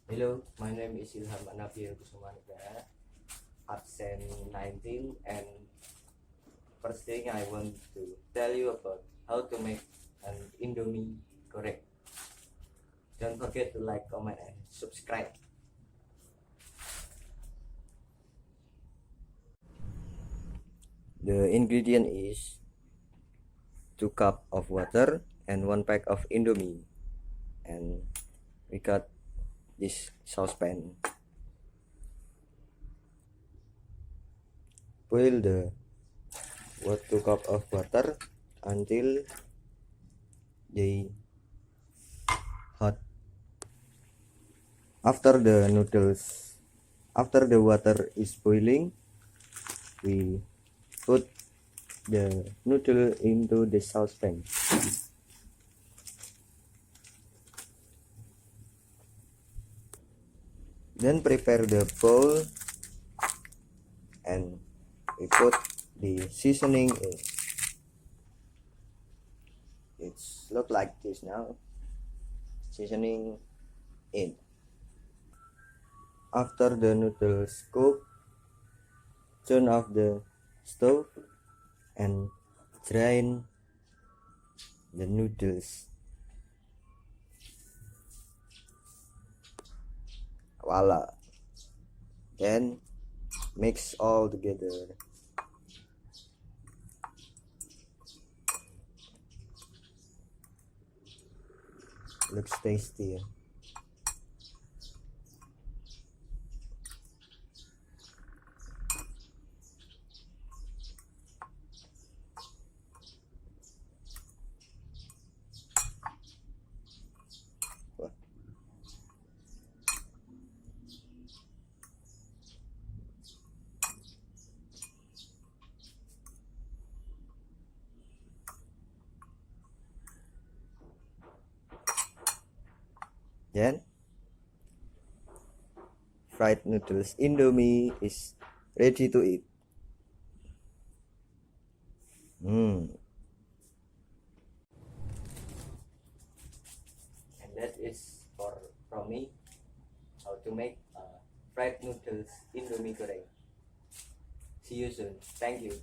Hello, my name is Ilham Annabiel absent 19, and first thing I want to tell you about how to make an Indomie Goreng. Don't forget to like, comment, and subscribe. The ingredient is 2 cups of water and 1 pack of Indomie, and we got this saucepan. Boil the 2 cups of water until they hot. After the water is boiling, we put the noodle into the saucepan. Then prepare the bowl and we put the seasoning in. It's look like this now. Seasoning in. After the noodles cook, turn off the stove and drain the noodles. Voila. Then mix all together. Looks tasty. Then fried noodles Indomie is ready to eat. And that is from me how to make fried noodles Indomie Goreng. See you soon. Thank you.